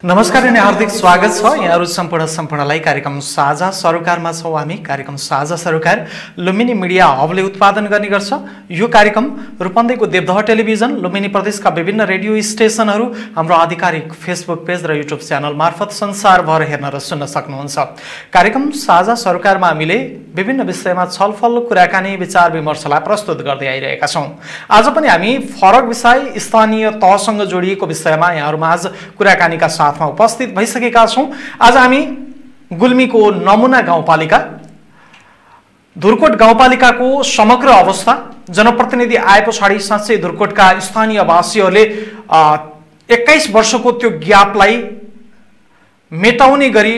नमस्कार अनि हार्दिक स्वागत छ यहाँहरु सम्पूर्णलाई कार्यक्रम साझा सरोकारमा छौं हामी। कार्यक्रम साझा सरोकार लुम्बिनी मिडिया हबले उत्पादन गर्ने गर्छ। यो कार्यक्रम रूपन्देहीको देवदह टेलिभिजन, लुम्बिनी प्रदेशका विभिन्न रेडियो स्टेशनहरू, हाम्रो आधिकारिक फेसबुक पेज र युट्युब च्यानल मार्फत संसारभर हेर्न र सुन्न सक्नुहुन्छ। कार्यक्रम साझा सरोकारमा हामीले विभिन्न विषयमा छलफल, कुराकानी, विचार विमर्शलाई प्रस्तुत गर्दै आइरहेका छौं। आज पनि हामी फरक विषय, स्थानीय तहसँग जोडिएको विषयमा यहाँहरुमाझ कुराकानीका साथमा उपस्थित भइसकेका छौं। आज हामी गुल्मीको नमुना गाउँपालिका धुर्कोट गाउँपालिकाको समग्र अवस्था, जनप्रतिनिधि आएपछि साँच्चै धुर्कोटका स्थानीय वासीहरूले 21 वर्षको त्यो ग्यापलाई मेटाउने गरी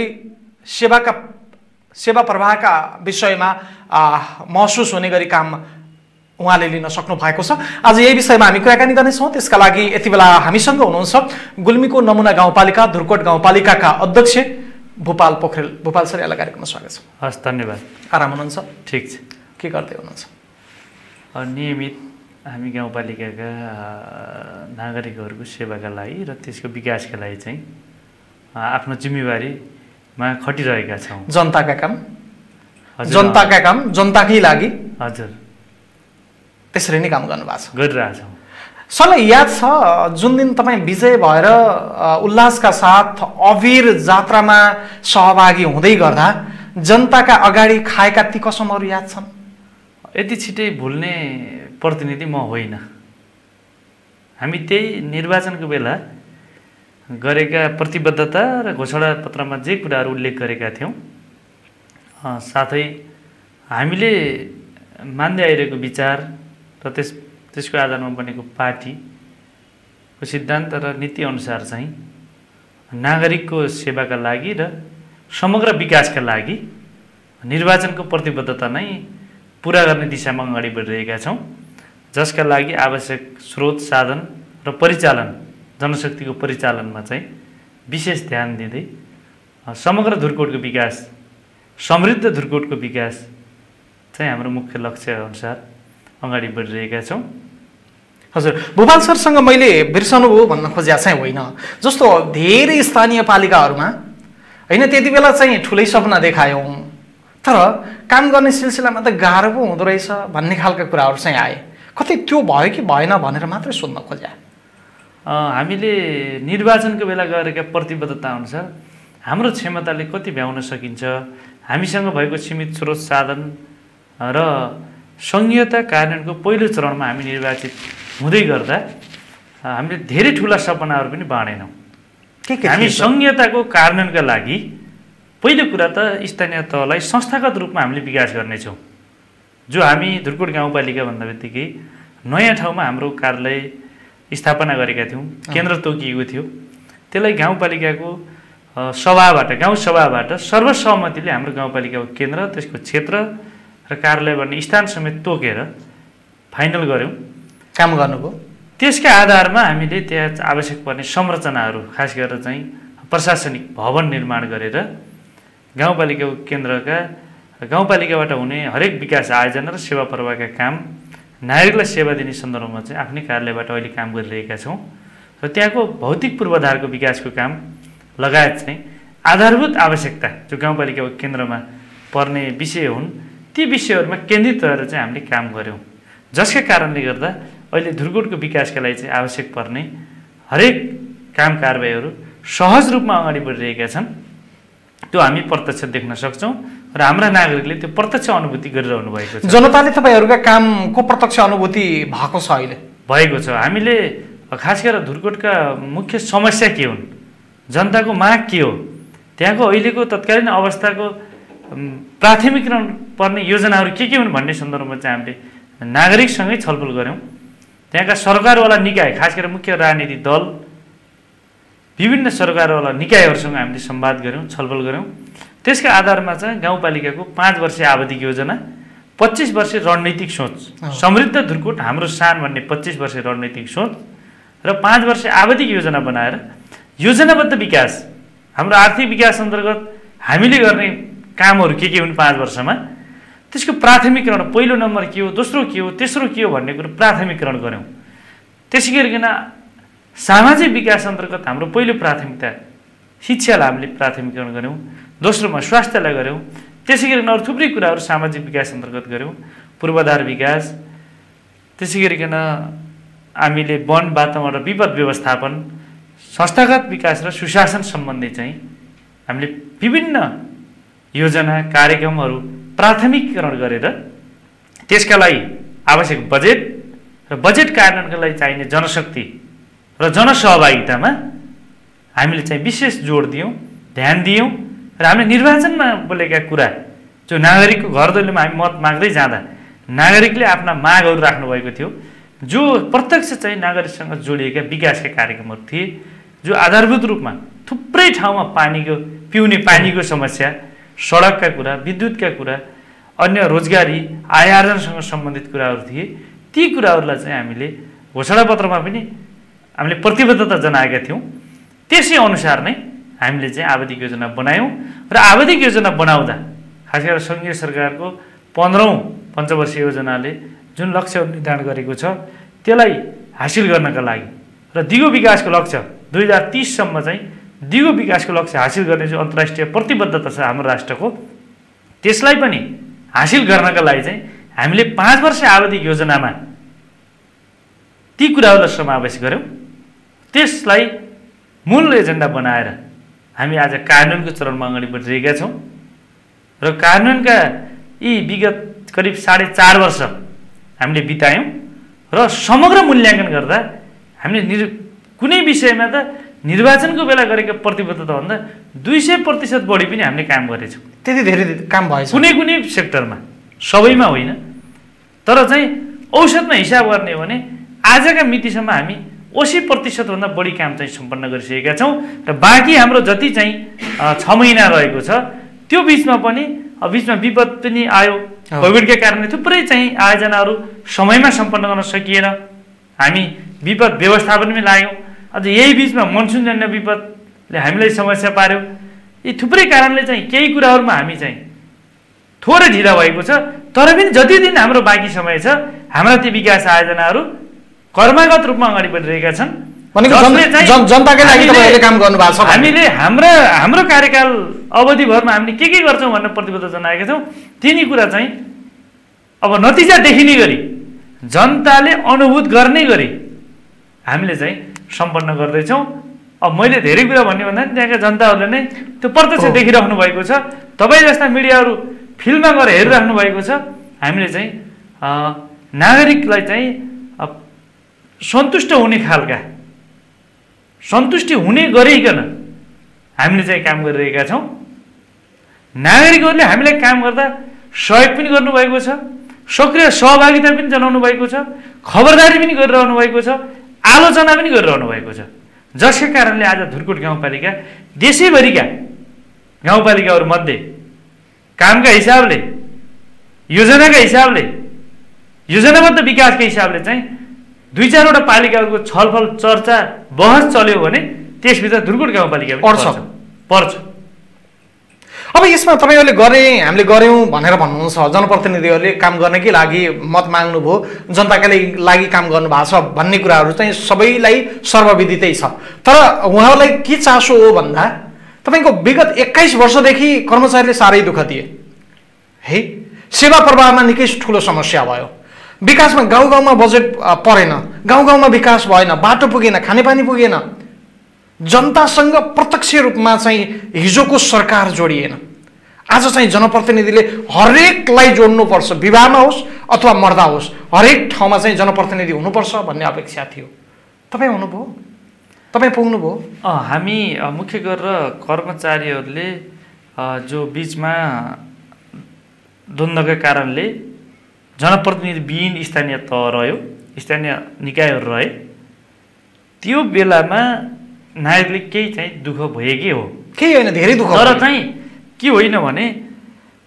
सेवा प्रवाहका विषयमा महसुस हुने गरी काम उहाँले लिन सक्नु भएको छ। आज यही विषयमा हामी कुराकानी गर्नेछौँ। त्यसका लागि यति बेला हामीसँग हुनुहुन्छ गुल्मीको नमुना गाउँपालिका धुर्कोट गाउँपालिकाका अध्यक्ष भूपाल पोखरेल। भूपाल सर, यहाँलाई कार्यक्रममा स्वागत छ। हस्, धन्यवाद। आराम हुनुहुन्छ? ठिक छ। के गर्दै हुनुहुन्छ? नियमित हामी गाउँपालिकाका नागरिकहरूको सेवाका लागि र त्यसको विकासका लागि चाहिँ आफ्नो जिम्मेवारीमा खटिरहेका छौँ। जनताका काम जनताकै लागि हजुर त्यसरी नै काम गर्नुभएको छ, गरिरहेछौँ। सरलाई याद छ जुन दिन तपाईँ विजय भएर उल्लासका साथ अबीर जात्रामा सहभागी हुँदै गर्दा जनताका अगाडि खाएका ती कसमहरू याद छन्? यति छिटै भुल्ने प्रतिनिधि म होइन। हामी त्यही निर्वाचनको बेला गरेका प्रतिबद्धता र घोषणा पत्रमा जे कुराहरू उल्लेख गरेका थियौँ, साथै हामीले मान्दै आइरहेको विचार र त्यसको आधारमा बनेको पार्टीको सिद्धान्त र नीति अनुसार चाहिँ नागरिकको सेवाका लागि र समग्र विकासका लागि निर्वाचनको प्रतिबद्धता नै पुरा गर्ने दिशामा अगाडि बढिरहेका छौँ, जसका लागि आवश्यक स्रोत, साधन र परिचालन, जनशक्तिको परिचालनमा चाहिँ विशेष ध्यान दिँदै समग्र धुर्कोटको विकास, समृद्ध धुर्कोटको विकास चाहिँ हाम्रो मुख्य लक्ष्य अनुसार अगाडि बढिरहेका छौँ। हजुर, भूपाल सरसँग मैले बिर्सनुभयो भन्न खोजेको चाहिँ होइन, जस्तो धेरै स्थानीय पालिकाहरूमा होइन त्यति बेला चाहिँ ठुलै सपना देखायौँ, तर काम गर्ने सिलसिलामा त गाह्रो पो हुँदो रहेछ भन्ने खालका कुराहरू चाहिँ आए। कतै त्यो भयो कि भएन भनेर मात्रै सोध्न खोजे। हामीले निर्वाचनको बेला गरेका प्रतिबद्धता अनुसार हाम्रो क्षमताले कति भ्याउन सकिन्छ, हामीसँग भएको सीमित स्रोत, साधन र संघीयता कार्यान्वयनको पहिलो चरणमा हामी निर्वाचित हुँदै गर्दा हामीले धेरै ठुला सपनाहरू पनि बाँडेनौँ। हामी संघीयताको कार्यान्वयनका लागि पहिलो कुरा त स्थानीय तहलाई संस्थागत रूपमा हामीले विकास गर्नेछौँ। जो हामी धुर्कोट गाउँपालिका भन्दा बित्तिकै नयाँ ठाउँमा हाम्रो कार्यालय स्थापना गरेका थियौँ, केन्द्र तोकिएको थियो, त्यसलाई गाउँपालिकाको सभाबाट, गाउँ सभाबाट सर्वसहमतिले हाम्रो गाउँपालिकाको केन्द्र, त्यसको क्षेत्र र कार्यालय भन्ने स्थान समेत तोकेर फाइनल गऱ्यौँ, काम गर्नुभयो। त्यसका आधारमा हामीले त्यहाँ आवश्यक पर्ने संरचनाहरू, खास गरेर चाहिँ प्रशासनिक भवन निर्माण गरेर गाउँपालिकाको केन्द्रका गाउँपालिकाबाट हुने हरेक विकास आयोजना र सेवा प्रवाहका काम, नागरिकलाई सेवा दिने सन्दर्भमा चाहिँ आफ्नै कार्यालयबाट अहिले काम गरिरहेका छौँ। र त्यहाँको भौतिक पूर्वाधारको विकासको काम लगायत चाहिँ आधारभूत आवश्यकता जो गाउँपालिकाको केन्द्रमा पर्ने विषय हुन्, ती विषयहरूमा केन्द्रित रहेर चाहिँ हामीले काम गऱ्यौँ, जसका कारणले गर्दा अहिले धुर्कोटको विकासका लागि चाहिँ आवश्यक पर्ने हरेक काम कारबाहीहरू सहज रूपमा अगाडि बढिरहेका छन्। त्यो हामी प्रत्यक्ष देख्न सक्छौँ र हाम्रा नागरिकले त्यो प्रत्यक्ष अनुभूति गरिरहनु भएको छ। जनताले तपाईँहरूका कामको प्रत्यक्ष अनुभूति भएको छ, अहिले भएको छ। हामीले खास गरेर धुर्कोटका मुख्य समस्या के हुन्, जनताको माग के हो, त्यहाँको अहिलेको तत्कालीन अवस्थाको प्राथमिकरण पर्ने योजनाहरू के हुन् भन्ने सन्दर्भमा चाहिँ हामीले नागरिकसँगै छलफल गऱ्यौँ। त्यहाँका सरकारवाला निकाय, खास गरेर मुख्य राजनीतिक दल, विभिन्न सरकारवाला निकायहरूसँग हामीले संवाद गऱ्यौँ, छलफल गऱ्यौँ। त्यसका आधारमा चाहिँ गाउँपालिकाको 5 वर्षीय आवधिक योजना, 25 वर्षीय रणनीतिक सोच, समृद्ध धुर्कोट हाम्रो शान भन्ने 25 वर्षीय रणनीतिक सोच र 5 वर्षीय आवधिक योजना बनाएर योजनाबद्ध विकास, हाम्रो आर्थिक विकास अन्तर्गत हामीले गर्ने कामहरू के हुन् 5 वर्षमा, त्यसको प्राथमिकरण, पहिलो नम्बर के हो, दोस्रो के हो, तेस्रो के हो भन्ने कुरो प्राथमिकरण गऱ्यौँ। त्यसै गरिकन सामाजिक विकास अन्तर्गत हाम्रो पहिलो प्राथमिकता शिक्षालाई हामीले प्राथमिकरण गऱ्यौँ, दोस्रोमा स्वास्थ्यलाई गऱ्यौँ, त्यसै गरिकन अरू थुप्रै कुराहरू सामाजिक विकास अन्तर्गत गऱ्यौँ, पूर्वाधार विकास, त्यसै गरिकन हामीले वन वातावरण र विपद व्यवस्थापन, संस्थागत विकास र सुशासन सम्बन्धी चाहिँ हामीले विभिन्न योजना कार्यक्रमहरू प्राथमिकरण गरेर त्यसका लागि आवश्यक बजेट र बजेट कार्यान्वयनका लागि चाहिने जनशक्ति र जनसहभागितामा हामीले चाहिँ विशेष जोड दियौँ, ध्यान दियौँ र हामीले निर्वाचनमा बोलेका कुरा जो नागरिकको घर दैलोमा हामी मत माग्दै जाँदा नागरिकले आफ्ना मागहरू राख्नुभएको थियो, जो प्रत्यक्ष चाहिँ नागरिकसँग जोडिएका विकासका कार्यक्रमहरू थिए, जो आधारभूत रूपमा थुप्रै ठाउँमा पिउने पानीको समस्या, सडकका कुरा, विद्युतका कुरा, अन्य रोजगारी आय आर्जनसँग सम्बन्धित कुराहरू थिए, ती कुराहरूलाई चाहिँ हामीले घोषणापत्रमा पनि हामीले प्रतिबद्धता जनाएका थियौँ। त्यसै अनुसार नै हामीले चाहिँ आवधिक योजना बनायौँ र आवधिक योजना बनाउँदा खास गरेर सङ्घीय सरकारको 15औं पञ्चवर्षीय योजनाले जुन लक्ष्य निर्धारण गरेको छ त्यसलाई हासिल गर्नका लागि र दिगो विकासको लक्ष्य 2030 सम्म चाहिँ दिगो विकासको लक्ष्य हासिल गर्ने जो अन्तर्राष्ट्रिय प्रतिबद्धता छ हाम्रो राष्ट्रको, त्यसलाई पनि हासिल गर्नका लागि चाहिँ हामीले 5 वर्ष आवधिक योजनामा ती कुराहरूलाई समावेश गऱ्यौँ। त्यसलाई मूल एजेन्डा बनाएर हामी आज कार्यान्वयनको चरणमा अगाडि बढिरहेका छौँ र कार्यान्वयनका यी विगत करिब 4.5 वर्ष हामीले बितायौँ र समग्र मूल्याङ्कन गर्दा हामीले कुनै विषयमा त निर्वाचनको बेला गरेका प्रतिबद्धताभन्दा 200% बढी पनि हामीले काम गरेछौँ। त्यति धेरै काम भएछ कुनै कुनै सेक्टरमा, सबैमा होइन। तर चाहिँ औसतमा हिसाब गर्ने हो भने आजका मितिसम्म हामी 80% भन्दा बढी काम चाहिँ सम्पन्न गरिसकेका छौँ र बाँकी हाम्रो जति चाहिँ 6 महिना रहेको छ त्यो बिचमा पनि बिचमा विपद पनि आयो, कोभिडका कारणले थुप्रै चाहिँ आयोजनाहरू समयमा सम्पन्न गर्न सकिएन, हामी विपद व्यवस्थापनमै लाग्यौँ, अझ यही बिचमा मनसुनजन्य विपदले हामीलाई समस्या पार्यो। यी थुप्रै कारणले चाहिँ केही कुराहरूमा हामी चाहिँ थोरै ढिला भएको छ, तर पनि जति दिन हाम्रो बाँकी समय छ हाम्रा ती विकास आयोजनाहरू कर्मगत रूपमा अगाडि बढिरहेका छन्। जनताकै लागि तपाईहरुले काम गर्नु भएको छ। हामीले हाम्रो कार्यकाल अवधिभरमा हामीले के गर्छौँ भन्ने प्रतिबद्धता जनाएका छौँ। तिनी कुरा चाहिँ अब नतिजा देखिने गरी जनताले अनुभूत गर्ने गरी हामीले चाहिँ सम्पन्न गर्दैछौँ। अब मैले धेरै कुरा भन्ने भन्दा त्यहाँका जनताहरूले नै त्यो प्रत्यक्ष देखिराख्नु भएको छ। तपाईँ जस्ता मिडियाहरू फिल्डमा गएर हेरिराख्नु भएको छ। हामीले चाहिँ नागरिकलाई चाहिँ सन्तुष्ट हुने खालका, सन्तुष्टि हुने गरिकन हामीले चाहिँ काम गरिरहेका छौँ। नागरिकहरूले हामीलाई काम गर्दा सहयोग पनि गर्नुभएको छ, सक्रिय सहभागिता पनि जनाउनु भएको छ, खबरदारी पनि गरिरहनु भएको छ, आलोचना पनि गरिरहनु भएको छ। जसका कारणले आज धुर्कोट गाउँपालिका देशैभरिका गाउँपालिकाहरूमध्ये कामका हिसाबले, योजनाका हिसाबले, योजनाबद्ध विकासका हिसाबले चाहिँ 2-4वटा पालिकाहरूको छलफल चर्चा बहस चल्यो भने त्यसभित्र धुर्कोट गाउँपालिका पर्छ। अब यसमा तपाईँहरूले हामीले गऱ्यौँ भनेर भन्नुहुन्छ, जनप्रतिनिधिहरूले काम गर्नकै लागि मत माग्नुभयो, जनताका लागि काम गर्नु भएको छ भन्ने कुराहरू चाहिँ सबैलाई सर्वविदितै छ। तर उहाँहरूलाई के चासो हो भन्दा तपाईँको विगत 21 वर्षदेखि कर्मचारीले साह्रै दुःख दिए है, सेवा प्रवाहमा निकै ठुलो समस्या भयो, विकासमा गाउँ गाउँमा बजेट परेन, गाउँ गाउँमा विकास भएन, बाटो पुगेन, खानेपानी पुगेन, जनतासँग प्रत्यक्ष रूपमा चाहिँ हिजोको सरकार जोडिएन। आज चाहिँ जनप्रतिनिधिले हरेकलाई जोड्नुपर्छ, विवाहमा होस् अथवा मर्दा होस्, हरेक ठाउँमा चाहिँ जनप्रतिनिधि हुनुपर्छ भन्ने अपेक्षा थियो। तपाईँ हुनुभयो, तपाईँ पुग्नुभयो। हामी मुख्य गरेर कर्मचारीहरूले जो बिचमा द्वन्द्वका कारणले जनप्रतिनिधि विहीन स्थानीय तह रह्यो, स्थानीय निकायहरू रहे, त्यो बेलामा नागरिकले केही चाहिँ दुःख भएकै हो, केही होइन, धेरै दुःख। तर चाहिँ के होइन भने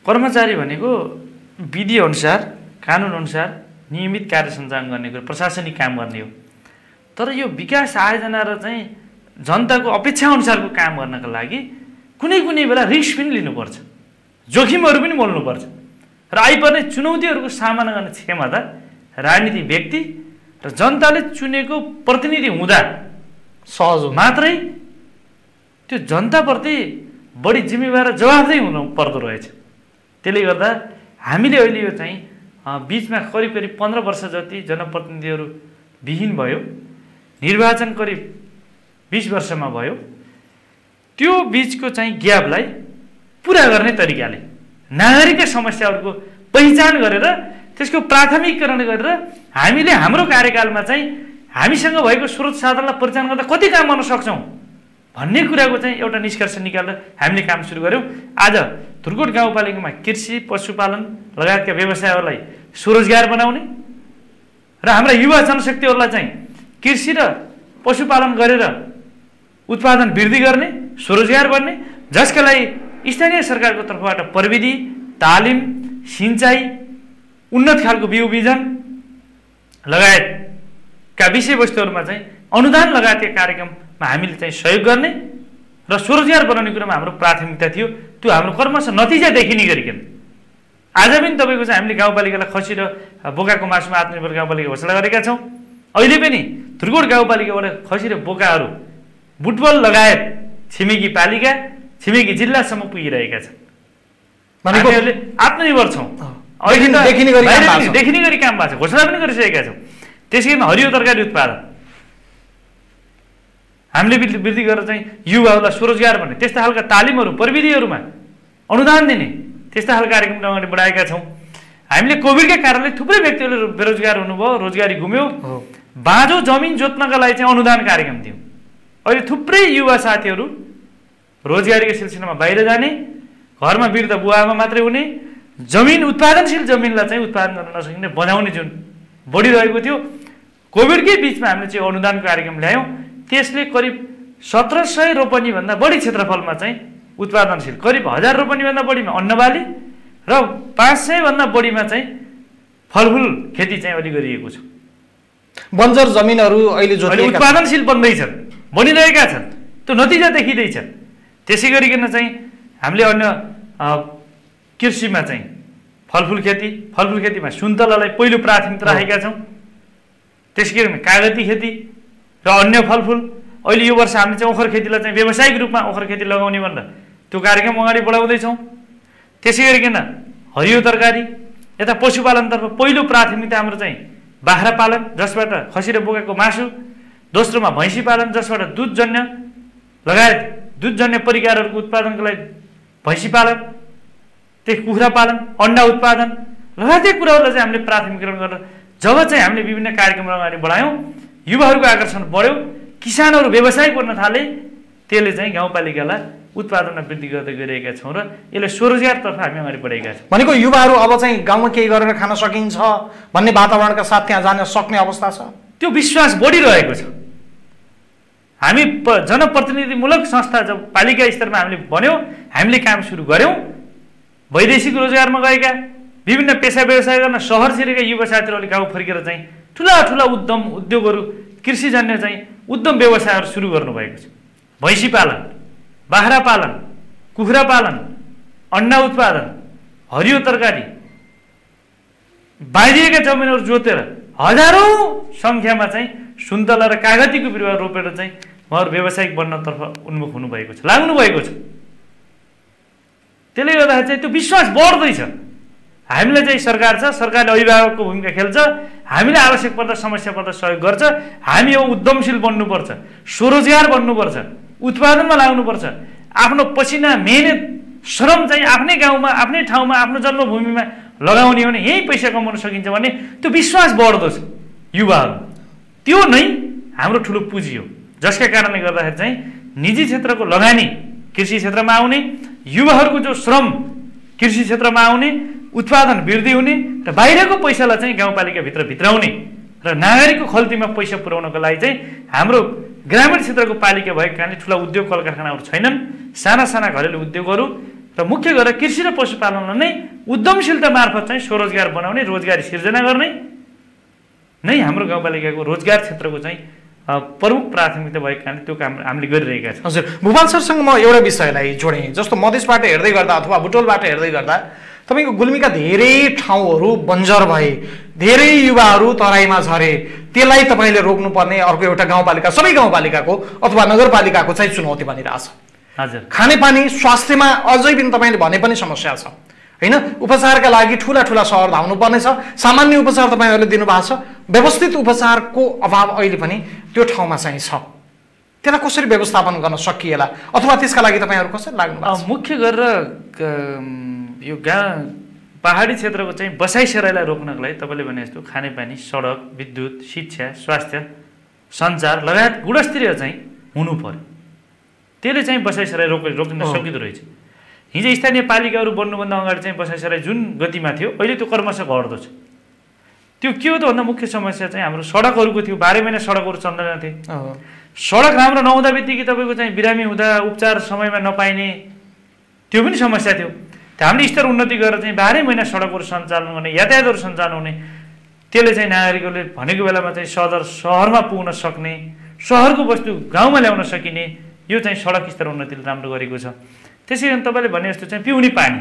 कर्मचारी भनेको विधि अनुसार, कानुन अनुसार नियमित कार्य सञ्चालन गर्ने कुरो, प्रशासनिक काम गर्ने हो। तर यो विकास आयोजना र चाहिँ जनताको अपेक्षा अनुसारको काम गर्नका लागि कुनै कुनै बेला रिस्क पनि लिनुपर्छ, जोखिमहरू पनि मोल्नुपर्छ र आइपर्ने चुनौतीहरूको सामना गर्ने क्षमता राजनीतिक व्यक्ति र जनताले चुनेको प्रतिनिधि हुँदा सहज मात्रै त्यो जनताप्रति बढी जिम्मेवार र जवाफदेही हुनु पर्दो रहेछ। त्यसले गर्दा हामीले अहिले यो चाहिँ बिचमा करिब 15 वर्ष जति जनप्रतिनिधिहरू विहीन भयो, निर्वाचन करिब 20 वर्षमा भयो। त्यो बिचको चाहिँ ग्यापलाई पुरा गर्ने तरिकाले नागरिकका समस्याहरूको पहिचान गरेर त्यसको प्राथमिकरण गरेर हामीले हाम्रो कार्यकालमा चाहिँ हामीसँग भएको स्रोत साधनलाई परिचालन गर्दा कति काम गर्न सक्छौँ भन्ने कुराको चाहिँ एउटा निष्कर्ष निकालेर हामीले काम सुरु गऱ्यौँ। आज धुर्कोट गाउँपालिकामा कृषि, पशुपालन लगायतका व्यवसायहरूलाई स्वरोजगार बनाउने र हाम्रा युवा जनशक्तिहरूलाई चाहिँ कृषि र पशुपालन गरेर उत्पादन वृद्धि गर्ने, स्वरोजगार गर्ने, जसका लागि स्थानीय सरकारको तर्फबाट प्रविधि, तालिम, सिँचाइ, उन्नत खालको बिउ बिजन लगायतका विषयवस्तुहरूमा चाहिँ अनुदान लगायतका कार्यक्रममा हामीले चाहिँ सहयोग गर्ने र स्वरोजगार बनाउने कुरामा हाम्रो प्राथमिकता थियो। त्यो हाम्रो कर्मश नतिजा देखिने गरिकन आज पनि तपाईँको चाहिँ हामीले गाउँपालिकालाई खसी र बोकाको मासुमा आत्मनिर्भर गाउँपालिका घोषणा गरेका छौँ। अहिले पनि धुर्कोट गाउँपालिकाबाट खसी र बोकाहरू बुटबल लगायत छिमेकी पालिका, छिमेकी जिल्लासम्म पुगिरहेका छन्। हामीहरूले आत्मनिर्भर छौँ, देखिने गरी काम भएको छ, घोषणा पनि गरिसकेका छौँ। त्यसै गरी हरियो तरकारी उत्पादन हामीले वृद्धि गरेर चाहिँ युवाहरूलाई स्वरोजगार भन्ने त्यस्ता खालका तालिमहरू, प्रविधिहरूमा अनुदान दिने त्यस्ता खालका कार्यक्रम अगाडि बढाएका छौँ। हामीले कोभिडका कारणले थुप्रै व्यक्तिहरूले बेरोजगार हुनुभयो, रोजगारी गुम्यो। बाँझो जमिन जोत्नका लागि चाहिँ अनुदान कार्यक्रम दियौँ। अहिले थुप्रै युवा साथीहरू रोजगारीको सिलसिलामा बाहिर जाने, घरमा वृद्ध बुवाआमा मात्रै हुने, जमिन उत्पादनशील जमिनलाई चाहिँ उत्पादन गर्न नसकिने बनाउने जुन बढिरहेको थियो, कोभिडकै बिचमा हामीले चाहिँ अनुदानको कार्यक्रम ल्यायौँ। त्यसले करिब 1700 रोपनीभन्दा बढी क्षेत्रफलमा चाहिँ उत्पादनशील, करिब 1000 रोपनीभन्दा बढीमा अन्नबाली र 500 भन्दा बढीमा चाहिँ फलफुल खेती चाहिँ अहिले गरिएको छ। बन्जर जमिनहरू अहिले उत्पादनशील बन्दैछन्, बनिरहेका छन्, त्यो नतिजा देखिँदैछ। त्यसै गरिकन चाहिँ हामीले अन्य कृषिमा चाहिँ फलफुल खेतीमा सुन्तलालाई पहिलो प्राथमिकता राखेका छौँ। त्यसै गरी कागती खेती र अन्य फलफुल। अहिले यो वर्ष हामीले चाहिँ ओखर खेतीलाई चाहिँ व्यावसायिक रूपमा ओखर खेती लगाउने भनेर त्यो कार्यक्रम अगाडि बढाउँदैछौँ। त्यसै गरिकन हरियो तरकारी, यता पशुपालनतर्फ पहिलो प्राथमिकता हाम्रो चाहिँ बाख्रा पालन, जसबाट खसी र बोकाको मासु, दोस्रोमा भैँसी पालन, जसबाट दुधजन्य लगायत दुधजन्य परिकारहरूको उत्पादनको लागि भैँसी पालन, त्यही कुखुरा पालन, अन्डा उत्पादन लगायतै कुराहरूलाई चाहिँ हामीले प्राथमिकरण गरेर जब चाहिँ हामीले विभिन्न कार्यक्रमहरू अगाडि बढायौँ, युवाहरूको आकर्षण बढ्यो, किसानहरू व्यवसाय गर्न थाले, त्यसले चाहिँ गाउँपालिकालाई उत्पादनमा वृद्धि गर्दै गइरहेका छौँ र यसले स्वरोजगारतर्फ हामी अगाडि बढेका छौँ। भनेको युवाहरू अब चाहिँ गाउँमा केही गरेर खान सकिन्छ भन्ने वातावरणका साथ त्यहाँ जान सक्ने अवस्था छ, त्यो विश्वास बढिरहेको छ। हामी जनप्रतिनिधिमूलक संस्था जब पालिका स्तरमा हामीले बन्यौँ, हामीले काम सुरु गऱ्यौँ, वैदेशिक रोजगारमा गएका विभिन्न पेसा व्यवसाय गर्न सहर छिरेका युवा साथीहरूले गाउँ फर्केर चाहिँ ठुला उद्योगहरू, कृषिजन्य चाहिँ उद्यम व्यवसायहरू सुरु गर्नुभएको छ। भैँसी पालन, बाख्रा पालन, कुखुरा पालन, अन्डा उत्पादन, हरियो तरकारी, बाँधिएका जमिनहरू जोतेर हजारौँ सङ्ख्यामा चाहिँ सुन्तला र कागतीको बिरुवा रोपेर चाहिँ उहाँहरू व्यावसायिक बन्नतर्फ उन्मुख हुनुभएको छ, लाग्नु भएको छ। त्यसले गर्दाखेरि चाहिँ त्यो विश्वास बढ्दैछ। हामीलाई चाहिँ सरकार छ, सरकारले अभिभावकको भूमिका खेल्छ, हामीले आवश्यक पर्दा समस्या पर्दा सहयोग गर्छ। हामी अब उद्यमशील बन्नुपर्छ, स्वरोजगार बन्नुपर्छ, उत्पादनमा लाग्नुपर्छ। आफ्नो पसिना, मेहनत, श्रम चाहिँ आफ्नै गाउँमा, आफ्नै ठाउँमा, आफ्नो जन्मभूमिमा लगाउने हो भने यही पैसा कमाउन सकिन्छ भन्ने त्यो विश्वास बढ्दो छ युवाहरू। त्यो नै हाम्रो ठुलो पुँजी हो, जसका कारणले गर्दाखेरि चाहिँ निजी क्षेत्रको लगानी कृषि क्षेत्रमा आउने, युवाहरूको जो श्रम कृषि क्षेत्रमा आउने, उत्पादन वृद्धि हुने र बाहिरको पैसालाई चाहिँ गाउँपालिकाभित्र भित्राउने र नागरिकको खल्तीमा पैसा पुर्याउनको लागि चाहिँ हाम्रो ग्रामीण क्षेत्रको पालिका भएको कारणले ठुला उद्योग कल कारखानाहरू छैनन्। साना साना घरेलु उद्योगहरू र मुख्य गरेर कृषि र पशुपालनलाई नै उद्यमशीलता मार्फत चाहिँ स्वरोजगार बनाउने, रोजगारी सिर्जना गर्ने नै हाम्रो गाउँपालिकाको रोजगार क्षेत्रको चाहिँ प्रमुख प्राथमिकता भएको कारणले त्यो काम हामीले गरिरहेका छौँ। हजुर, भुपाल सरसँग म एउटा विषयलाई जोडेँ। जस्तो मधेसबाट हेर्दै गर्दा अथवा बुटोलबाट हेर्दै गर्दा तपाईँको गुल्मीका धेरै ठाउँहरू बन्जर भए, धेरै युवाहरू तराईमा झरे। त्यसलाई तपाईँले रोक्नुपर्ने अर्को एउटा गाउँपालिका, सबै गाउँपालिकाको अथवा नगरपालिकाको चाहिँ चुनौती बनिरहेछ। हजुर खानेपानी स्वास्थ्यमा अझै पनि तपाईँले भने पनि समस्या छ हैन। उपचारका लागि ठुला ठुला सहर धाउनु पर्नेछ। सामान्य उपचार तपाईँहरूले दिनुभएको छ, व्यवस्थित उपचारको अभाव अहिले पनि त्यो ठाउँमा चाहिँ छ। त्यसलाई कसरी व्यवस्थापन गर्न सकिएला अथवा त्यसका लागि तपाईँहरू कसरी लाग्नु भएको छ? मुख्य गरेर यो पहाडी क्षेत्रको चाहिँ बसाइसराईलाई रोक्नको लागि तपाईँले भने जस्तो खानेपानी, सडक, विद्युत, शिक्षा, स्वास्थ्य, सञ्चार लगायत गुणस्तरीय चाहिँ हुनु पर्यो। त्यसले चाहिँ बसाइसराई रोक्न सकिँदो रहेछ। हिजो स्थानीय पालिकाहरू बन्नुभन्दा अगाडि चाहिँ बसाइसराई जुन गतिमा थियो अहिले त्यो क्रमशः घट्दो छ। त्यो के हो त भन्दा मुख्य समस्या चाहिँ हाम्रो सडकहरूको थियो। 12 महिना सडकहरू चल्दैन थिए। सडक राम्रो नहुँदा बित्तिकै तपाईँको चाहिँ बिरामी हुँदा उपचार समयमा नपाइने त्यो पनि समस्या थियो। हामीले स्तर उन्नति गरेर चाहिँ 12 महिना सडकहरू सञ्चालन गर्ने, यातायातहरू सञ्चालन हुने, त्यसले चाहिँ नागरिकहरूले भनेको बेलामा चाहिँ सहरमा पुग्न सक्ने, सहरको वस्तु गाउँमा ल्याउन सकिने यो चाहिँ सडक स्तर उन्नतिले राम्रो गरेको छ। त्यसै कारण तपाईँले भने जस्तो चाहिँ पिउने पानी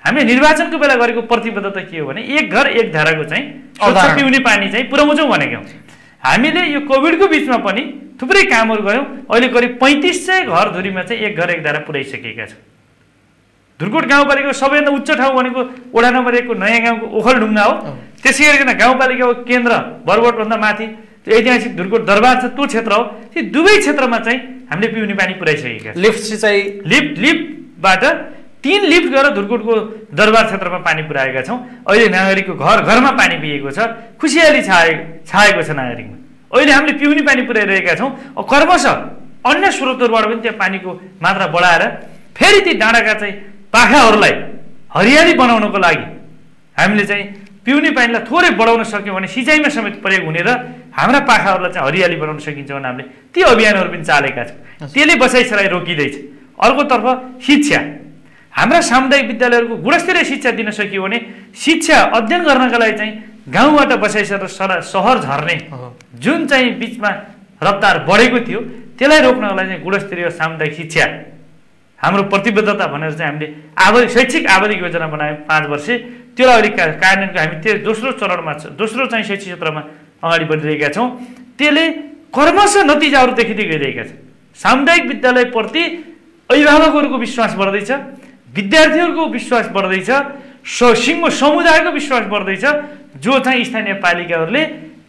हामीले निर्वाचनको बेला गरेको प्रतिबद्धता के हो भने एक घर एक धाराको चाहिँ स्वच्छ पिउने पानी चाहिँ पुर्याउँछौँ भनेको हौँ। हामीले यो कोभिडको बिचमा पनि थुप्रै कामहरू गऱ्यौँ। अहिले करिब 3500 घर धुरीमा चाहिँ एक घर एक धारा पुर्याइसकेका छौँ। धुर्कोट गाउँपालिकाको सबैभन्दा उच्च ठाउँ भनेको वडा नम्बर 1 को नयाँ गाउँको ओखलढुङ्गा हो। त्यसै गरिकन गाउँपालिकाको केन्द्र बरबोटभन्दा माथि त्यो ऐतिहासिक धुर्कोट दरबार छ त्यो क्षेत्र हो। ती दुवै क्षेत्रमा चाहिँ हामीले पिउने पानी पुर्याइसकेका छौँ। लिफ्टबाट 3 लिफ्ट गरेर धुर्कोटको दरबार क्षेत्रमा पानी पुर्याएका छौँ। अहिले नागरिकको घर घरमा पानी पिएको छ, खुसियाली छाएको छ नागरिकमा। अहिले हामीले पिउने पानी पुर्याइरहेका छौँ। क्रमशः अन्य स्रोतहरूबाट पनि त्यहाँ पानीको मात्रा बढाएर फेरि ती डाँडाका चाहिँ पाखाहरूलाई हरियाली बनाउनको लागि हामीले चाहिँ पिउने पानीलाई थोरै बढाउन सक्यौँ भने सिँचाइमा समेत प्रयोग हुने र हाम्रा पाखाहरूलाई चाहिँ हरियाली बनाउन सकिन्छ भने हामीले ती अभियानहरू पनि चालेका छौँ। त्यसले बसाइसराई रोकिँदैछ। अर्कोतर्फ शिक्षा, हाम्रा सामुदायिक विद्यालयहरूको गुणस्तरीय शिक्षा दिन सकियो भने शिक्षा अध्ययन गर्नका लागि चाहिँ गाउँबाट बसाइसराई सहर झर्ने जुन चाहिँ बिचमा रफ्तार बढेको थियो त्यसलाई रोक्नको लागि चाहिँ गुणस्तरीय सामुदायिक शिक्षा हाम्रो प्रतिबद्धता भनेर चाहिँ हामीले शैक्षिक आवधिक योजना बनायौँ 5 वर्षे। त्यसलाई अहिले कार्यान्वयनको हामी त्यो दोस्रो चरणमा छ, दोस्रो चाहिँ शैक्षिक क्षेत्रमा अगाडि बढिरहेका छौँ। त्यसले क्रमशः नतिजाहरू देखिँदै गइरहेका छन्। सामुदायिक विद्यालयप्रति अभिभावकहरूको विश्वास बढ्दैछ, विद्यार्थीहरूको विश्वास बढ्दैछ, सिङ्गो समुदायको विश्वास बढ्दैछ। जो चाहिँ स्थानीय पालिकाहरूले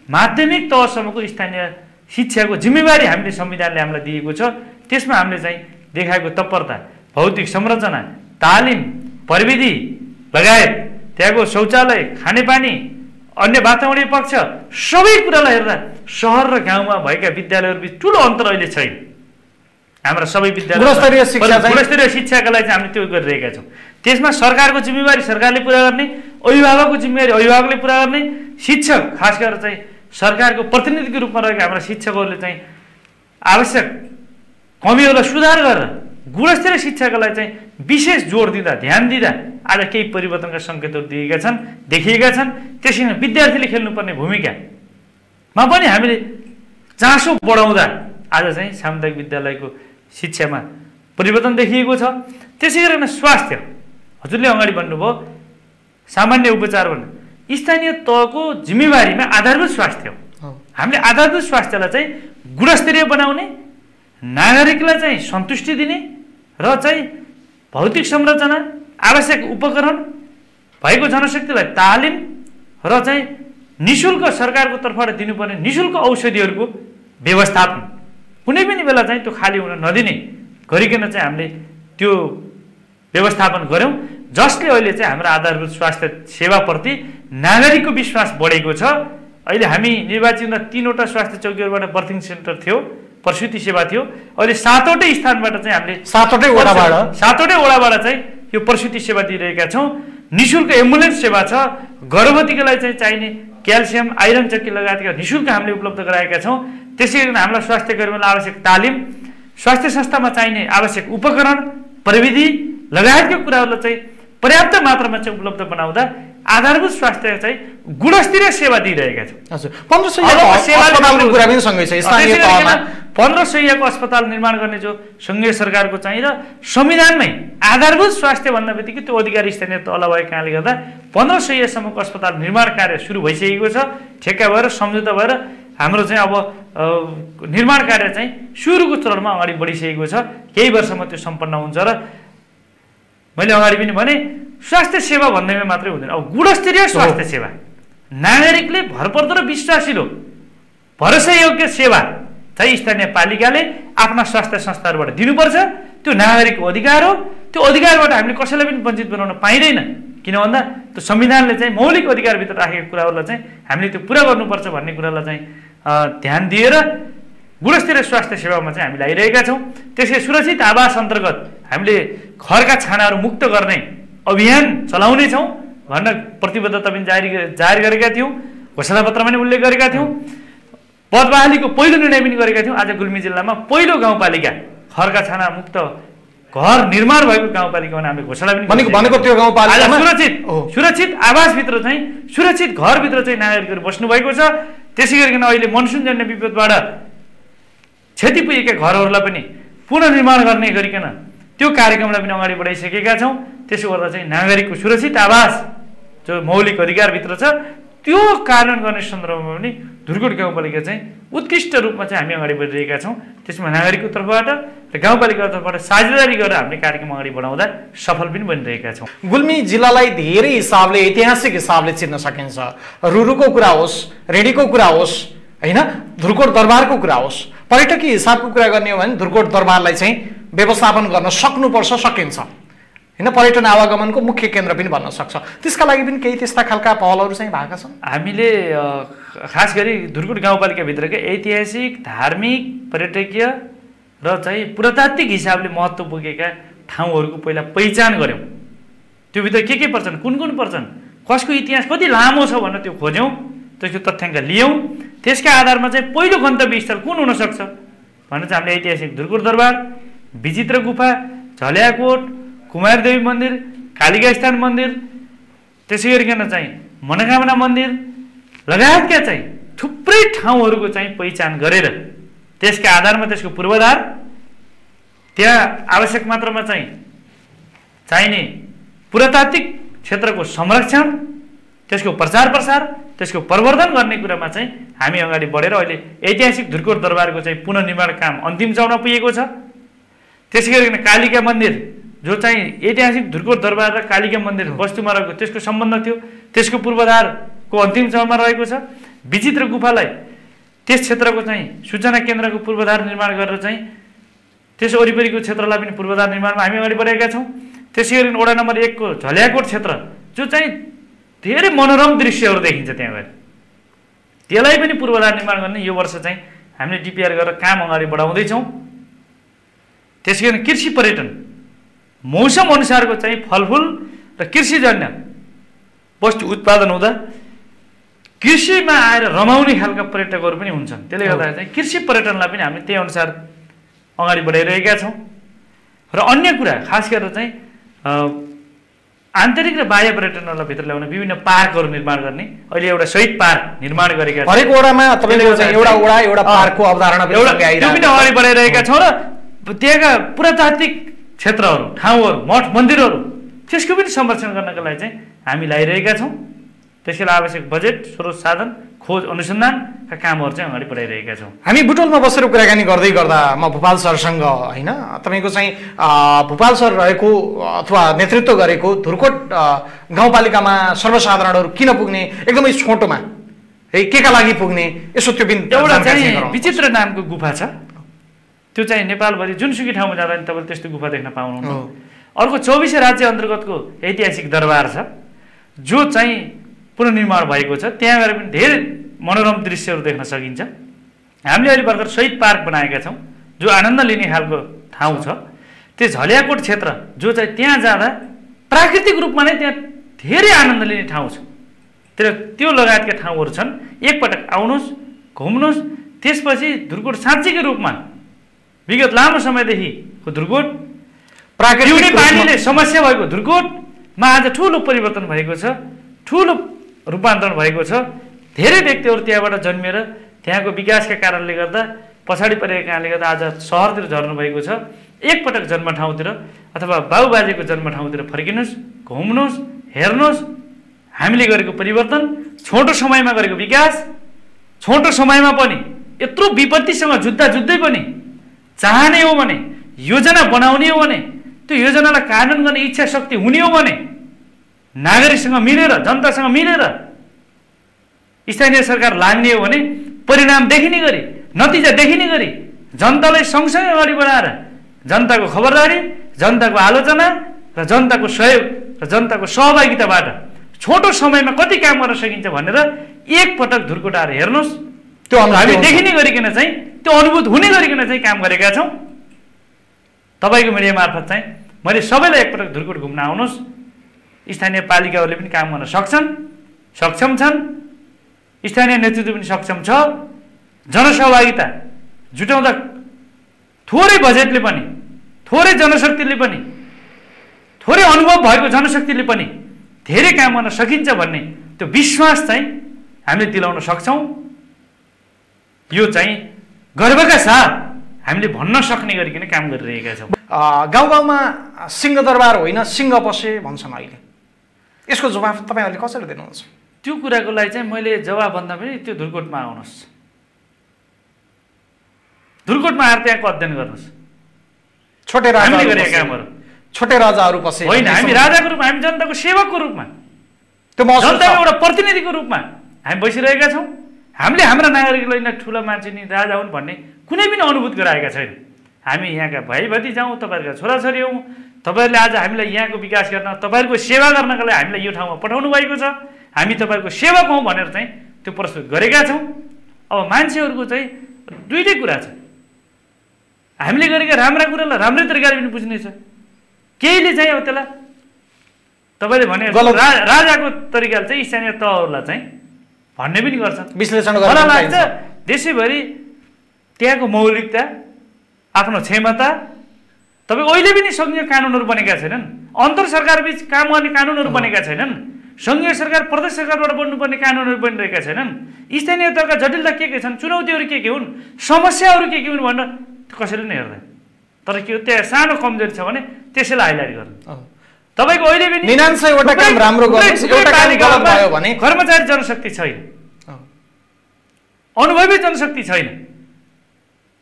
माध्यमिक तहसम्मको स्थानीय शिक्षाको जिम्मेवारी हामीले संविधानले हामीलाई दिएको छ त्यसमा हामीले चाहिँ देखाएको तत्परता, भौतिक संरचना, तालिम, प्रविधि लगायत त्यहाँको शौचालय, खानेपानी, अन्य वातावरणीय पक्ष सबै कुरालाई हेर्दा सहर र गाउँमा भएका विद्यालयहरूबिच ठुलो अन्तर अहिले छैन। हाम्रा सबै विद्यालय गुणस्तरीय शिक्षाका लागि चाहिँ हामीले त्यो गरिरहेका छौँ। त्यसमा सरकारको जिम्मेवारी सरकारले पुरा गर्ने, अभिभावकको जिम्मेवारी अभिभावकले पुरा गर्ने, शिक्षक खास गरेर चाहिँ सरकारको प्रतिनिधिको रूपमा रहेका हाम्रा शिक्षकहरूले चाहिँ आवश्यक कमीहरूलाई सुधार गरेर गुणस्तरीय शिक्षाका लागि चाहिँ विशेष जोड दिँदा, ध्यान दिँदा आज केही परिवर्तनका सङ्केतहरू देखिएका छन्। त्यसैले विद्यार्थीले खेल्नुपर्ने भूमिकामा पनि हामीले चासो बढाउँदा आज चाहिँ सामुदायिक विद्यालयको शिक्षामा परिवर्तन देखिएको छ। त्यसै गरेर स्वास्थ्य, हजुरले अगाडि भन्नुभयो सामान्य उपचार भन्नु स्थानीय तहको जिम्मेवारीमा आधारभूत स्वास्थ्य हो। हामीले आधारभूत स्वास्थ्यलाई चाहिँ गुणस्तरीय बनाउने, नागरिकलाई चाहिँ सन्तुष्टि दिने र चाहिँ भौतिक संरचना, आवश्यक उपकरण भएको जनशक्तिलाई तालिम र चाहिँ निःशुल्क सरकारको तर्फबाट दिनुपर्ने निःशुल्क औषधिहरूको व्यवस्थापन कुनै पनि बेला चाहिँ त्यो खाली हुन नदिने गरिकन चाहिँ हामीले त्यो व्यवस्थापन गऱ्यौँ, जसले अहिले चाहिँ हाम्रो आधारभूत स्वास्थ्य सेवाप्रति नागरिकको विश्वास बढेको छ। अहिले हामी निर्वाचित हुँदा 3वटा स्वास्थ्य चौकीहरूबाट बर्थिङ सेन्टर थियो, प्रसुति सेवा थियो। अहिले 7वटै स्थानबाट चाहिँ हामीले 7वटै वडाबाट चाहिँ यो प्रसुति सेवा दिइरहेका छौँ। निःशुल्क एम्बुलेन्स सेवा छ। गर्भवतीको लागि चाहिँ चाहिने क्याल्सियम, आइरन चक्की लगायतका निःशुल्क हामीले उपलब्ध गराएका छौँ। त्यसै गरी हामीलाई स्वास्थ्य कर्मीलाई आवश्यक तालिम, स्वास्थ्य संस्थामा चाहिने आवश्यक उपकरण, प्रविधि लगायतका कुराहरूलाई चाहिँ पर्याप्त मात्रामा चाहिँ उपलब्ध बनाउँदा आधारभूत स्वास्थ्य चाहिँ गुणस्तरीय सेवा दिइरहेका छौँ। हजुर, 1500 अस्पताल निर्माण गर्ने जो सङ्घीय सरकारको चाहिँ र संविधानमै आधारभूत स्वास्थ्य भन्ने बित्तिकै त्यो अधिकार स्थानीय तल भएको कारणले गर्दा 1500 सम्मको अस्पताल निर्माण कार्य सुरु भइसकेको छ। ठेक्का भएर सम्झौता भएर हाम्रो चाहिँ अब निर्माण कार्य चाहिँ सुरुको चरणमा अगाडि बढिसकेको छ। केही वर्षमा त्यो सम्पन्न हुन्छ र मैले अगाडि पनि भने स्वास्थ्य सेवा भन्दैमा मात्रै हुँदैन, अब गुणस्तरीय स्वास्थ्य सेवा, नागरिकले भरपर्दो र विश्वासिलो भरोसायोग्य सेवा चाहिँ स्थानीय पालिकाले आफ्ना स्वास्थ्य संस्थाहरूबाट दिनुपर्छ। त्यो नागरिकको अधिकार हो। त्यो अधिकारबाट हामीले कसैलाई पनि वञ्चित बनाउन पाइँदैन। किन भन्दा त्यो संविधानले चाहिँ मौलिक अधिकारभित्र राखेको कुराहरूलाई चाहिँ हामीले त्यो पुरा गर्नुपर्छ भन्ने कुरालाई चाहिँ ध्यान दिएर गुणस्तरीय स्वास्थ्य सेवामा चाहिँ हामी लागिरहेका छौँ। त्यसै सुरक्षित आवास अन्तर्गत हामीले घरका छानाहरू मुक्त गर्ने अभियान चलाउनेछौँ भनेर प्रतिबद्धता पनि जारी गरेका थियौँ, घोषणापत्रमा पनि उल्लेख गरेका थियौँ। पदबहालीको पहिलो निर्णय पनि गरेका थियौँ। आज गुल्मी जिल्लामा पहिलो गाउँपालिका घरका छाना मुक्त घर निर्माण भएको गाउँपालिका हामीले घोषणा पनि भनेको त्यो गाउँपालिकामा सुरक्षित आवासभित्र चाहिँ सुरक्षित घरभित्र चाहिँ नागरिकहरू बस्नु भएको छ। त्यसै गरिकन अहिले मनसुनजन्य विपदबाट क्षति पुगेका घरहरूलाई पनि पुनर्निर्माण गर्ने गरिकन त्यो कार्यक्रमलाई पनि अगाडि बढाइसकेका छौँ। त्यसो गर्दा चाहिँ नागरिकको सुरक्षित आवास जो मौलिक अधिकारभित्र छ त्यो कार्यान्वयन गर्ने सन्दर्भमा पनि धुर्कोट गाउँपालिका चाहिँ उत्कृष्ट रूपमा चाहिँ हामी अगाडि बढिरहेका छौँ। त्यसमा नागरिकको तर्फबाट र गाउँपालिकाको तर्फबाट साझेदारी गरेर हामीले कार्यक्रम अगाडि बढाउँदा सफल पनि बनिरहेका छौँ। गुल्मी जिल्लालाई धेरै हिसाबले ऐतिहासिक हिसाबले चिन्न सकिन्छ। रुरुको कुरा होस्, रेडीको कुरा होस्, होइन, धुर्कोट दरबारको कुरा होस्, पर्यटकीय हिसाबको कुरा गर्ने हो भने धुर्कोट दरबारलाई चाहिँ व्यवस्थापन गर्न सक्नुपर्छ, सकिन्छ, होइन, पर्यटन आवागमनको मुख्य केन्द्र पनि बन्न सक्छ। त्यसका लागि पनि केही त्यस्ता खालका पहलहरू चाहिँ भएका छन्। हामीले खास गरी धुर्कोट गाउँपालिकाभित्रकै ऐतिहासिक, धार्मिक, पर्यटकीय र चाहिँ पुरातात्विक हिसाबले महत्त्व पुगेका ठाउँहरूको पहिला पहिचान गऱ्यौँ। त्योभित्र के पर्छन्, कुन पर्छन्, कसको इतिहास कति लामो छ भनेर त्यो खोज्यौँ, त्यसको तथ्याङ्क लियौँ। त्यसका आधारमा चाहिँ पहिलो गन्तव्य स्थल कुन हुनसक्छ भनेर चाहिँ हामीले ऐतिहासिक धुर्कोट दरबार, विचित्र गुफा, झल्याकोट, कुमारदेवी मन्दिर, कालिका स्थान मन्दिर, त्यसै गरिकन चाहिँ मनोकामना मन्दिर लगायतका चाहिँ थुप्रै ठाउँहरूको चाहिँ पहिचान गरेर त्यसका आधारमा त्यसको पूर्वाधार, त्यहाँ आवश्यक मात्रामा चाहिँ चाहिने पुरातात्विक क्षेत्रको संरक्षण, त्यसको प्रचार प्रसार, त्यसको प्रवर्धन गर्ने कुरामा चाहिँ हामी अगाडि बढेर अहिले ऐतिहासिक धुर्कोट दरबारको चाहिँ पुनर्निर्माण काम अन्तिम चरणमा पुगेको छ। त्यसै गरिकन कालिका मन्दिर जो चाहिँ ऐतिहासिक धुर्कोट दरबार र कालिका मन्दिर वस्तुमा रहेको त्यसको सम्बन्ध थियो, त्यसको पूर्वाधारको अन्तिम चरणमा रहेको छ। विचित्र गुफालाई त्यस क्षेत्रको चाहिँ सूचना केन्द्रको पूर्वाधार निर्माण गरेर चाहिँ त्यस वरिपरिको क्षेत्रलाई पनि पूर्वाधार निर्माणमा हामी अगाडि बढेका छौँ। त्यसै गरी वडा नम्बर 1 को झल्याकोट क्षेत्र जो चाहिँ धेरै मनोरम दृश्यहरू देखिन्छ त्यहाँ गएर, त्यसलाई पनि पूर्वाधार निर्माण गर्ने यो वर्ष चाहिँ हामीले डिपिआर गरेर काम अगाडि बढाउँदैछौँ। त्यसै गरी कृषि पर्यटन, मौसम अनुसारको चाहिँ फलफुल र कृषिजन्य वस्तु उत्पादन हुँदा कृषिमा आएर रमाउने खालका पर्यटकहरू पनि हुन्छन्। त्यसले गर्दा चाहिँ कृषि पर्यटनलाई पनि हामी त्यही अनुसार अगाडि बढाइरहेका छौँ। र अन्य कुरा खास गरेर चाहिँ आन्तरिक र बाह्य पर्यटनलाई भित्र ल्याउन विभिन्न पार्कहरू निर्माण गर्ने, अहिले एउटा शहीद पार्क निर्माण गरेका छौँ। हरेक वडामा तपाईँको चाहिँ एउटा वडा एउटा पार्कको अवधारणा त्यो पनि अगाडि बढाइरहेका छौँ। र त्यहाँका पुरातात्विक क्षेत्रहरू, ठाउँहरू, मठ मन्दिरहरू त्यसको पनि संरक्षण गर्नका लागि चाहिँ हामी लागिरहेका छौँ। त्यसको लागि आवश्यक बजेट, स्रोत साधन, खोज अनुसन्धानका कामहरू चाहिँ अगाडि बढाइरहेका छौँ। हामी बुटोलमा बसेर कुराकानी गर्दै गर्दा म भूपाल सरसँग, होइन, तपाईँको चाहिँ भूपाल सर रहेको अथवा नेतृत्व गरेको धुर्कोट गाउँपालिकामा सर्वसाधारणहरू किन पुग्ने, एकदमै छोटोमा है केका लागि पुग्ने, यसो त्यो पनि एउटा चाहिँ विचित्र नामको गुफा छ। त्यो चाहिँ नेपालभरि जुनसुकै ठाउँमा जाँदा पनि तपाईँले त्यस्तो गुफा देख्न पाउनुहुन्न। अर्को 24 राज्य अन्तर्गतको ऐतिहासिक दरबार छ जो चाहिँ पुनर्निर्माण भएको छ। त्यहाँ गएर पनि धेरै मनोरम दृश्यहरू देख्न सकिन्छ। हामीले अहिले भर्खर शहीद पार्क बनाएका छौँ जो आनन्द लिने खालको ठाउँ छ। त्यो झल्याकोट क्षेत्र जो चाहिँ त्यहाँ जाँदा प्राकृतिक रूपमा नै त्यहाँ धेरै आनन्द लिने ठाउँ छ। त्यो लगायतका ठाउँहरू छन्। एकपटक आउनुहोस्, घुम्नुहोस्। त्यसपछि धुर्कोट साँच्चीकै रूपमा विगत लामो समयदेखिको धुर्कोट पिउने पानीले समस्या भएको धुर्कोटमा आज ठुलो परिवर्तन भएको छ, ठुलो रूपान्तरण भएको छ। धेरै व्यक्तिहरू त्यहाँबाट जन्मिएर त्यहाँको विकासका कारणले गर्दा, पछाडि परेका कारणले गर्दा आज सहरतिर झर्नु भएको छ। एकपटक जन्म ठाउँतिर अथवा बाबुबाजेको जन्म ठाउँतिर फर्किनुहोस्, घुम्नुहोस्, हेर्नुहोस्। हामीले गरेको परिवर्तन, छोटो समयमा गरेको विकास छोटो समयमा पनि यत्रो विपत्तिसँग जुत्दै पनि चाहने हो भने, योजना बनाउने हो भने, त्यो योजनालाई कार्यान्वयन गर्ने इच्छा शक्ति हुने हो भने नागरिकसँग मिलेर, जनतासँग मिलेर स्थानीय सरकार लाग्ने हो भने परिणाम देखिने गरी, नतिजा देखिने गरी जनतालाई सँगसँगै अगाडि बढाएर जनताको खबरदारी, जनताको आलोचना र जनताको सहयोग र जनताको सहभागिताबाट छोटो समयमा कति काम गर्न सकिन्छ भनेर एकपटक धुर्कोटाएर हेर्नुहोस्। त्यो हामी देखिने गरिकन चाहिँ, त्यो अनुभूत हुने गरिकन चाहिँ काम गरेका छौँ। तपाईँको मिडिया मार्फत चाहिँ मैले सबैलाई एकपटक धुर्कोट घुम्न आउनुहोस्। स्थानीय पालिकाहरूले पनि काम गर्न सक्छन्, सक्षम छन्, स्थानीय नेतृत्व पनि सक्षम छ। जनसहभागिता जुटाउँदा थोरै बजेटले पनि, थोरै जनशक्तिले पनि, थोरै अनुभव भएको जनशक्तिले पनि धेरै काम गर्न सकिन्छ भन्ने त्यो विश्वास चाहिँ हामीले दिलाउन सक्छौँ। यो चाहिँ गर्वका साथ हामीले भन्न सक्ने गरिकन काम गरिरहेका छौँ। गाउँ गाउँमा सिंहदरबार होइन सिंह पसे भन्छन् अहिले, यसको जवाफ तपाईँहरूले कसरी दिनुहुन्छ? त्यो कुराको लागि चाहिँ मैले जवाब भन्दा पनि त्यो धुर्कोटमा आउनुहोस्, धुर्कोटमा आएर त्यहाँको अध्ययन गर्नुहोस्। छोटे हामीले गरेका कामहरू, छोटे राजाहरू पसे होइन, हामी राजाको रूपमा, हामी जनताको सेवकको रूपमा, त्यो जनताको एउटा प्रतिनिधिको रूपमा हामी बसिरहेका छौँ। हामीले हाम्रा नागरिकलाई ठुलो मान्छे नि राजा हुन् भन्ने कुनै पनि अनुभूत गराएका छैन। हामी यहाँका भाइ भतिजा हौँ, तपाईँहरूका छोराछोरी हौँ। तपाईँहरूले आज हामीलाई यहाँको विकास गर्न, तपाईँहरूको सेवा गर्नका लागि हामीलाई यो ठाउँमा पठाउनु भएको छ। हामी तपाईँहरूको सेवक हौँ भनेर चाहिँ त्यो प्रस्तुत गरेका छौँ। अब मान्छेहरूको चाहिँ दुईटै कुरा छ, हामीले गरेका राम्रा कुरालाई राम्रै तरिकाले पनि बुझ्नेछ, केहीले चाहिँ अब त्यसलाई तपाईँले भने राजाको तरिकाले चाहिँ स्थानीय तहहरूलाई चाहिँ भन्ने पनि गर्छन्, विश्लेषण गर्न लाग्छ। देशैभरि त्यहाँको मौलिकता, आफ्नो क्षमता, तपाईँ अहिले पनि सङ्घीय कानुनहरू बनेका छैनन्, अन्तर सरकार बीच काम गर्ने कानुनहरू बनेका छैनन्, सङ्घीय सरकार प्रदेश सरकारबाट बन्नुपर्ने कानुनहरू बनिरहेका छैनन्। स्थानीय तहका जटिलता के छन्, चुनौतीहरू के हुन्, समस्याहरू के हुन् भनेर कसैले नै हेर्दैन। तर के हो, त्यहाँ सानो कमजोरी छ भने त्यसैलाई हाइलाइट गर्नु। तपाईँको अहिले पनि 99वटा काम राम्रो गर्नुहोस्, एउटा काम गलत भयो भने कर्मचारी जनशक्ति छैन, अनुभवी जनशक्ति छैन।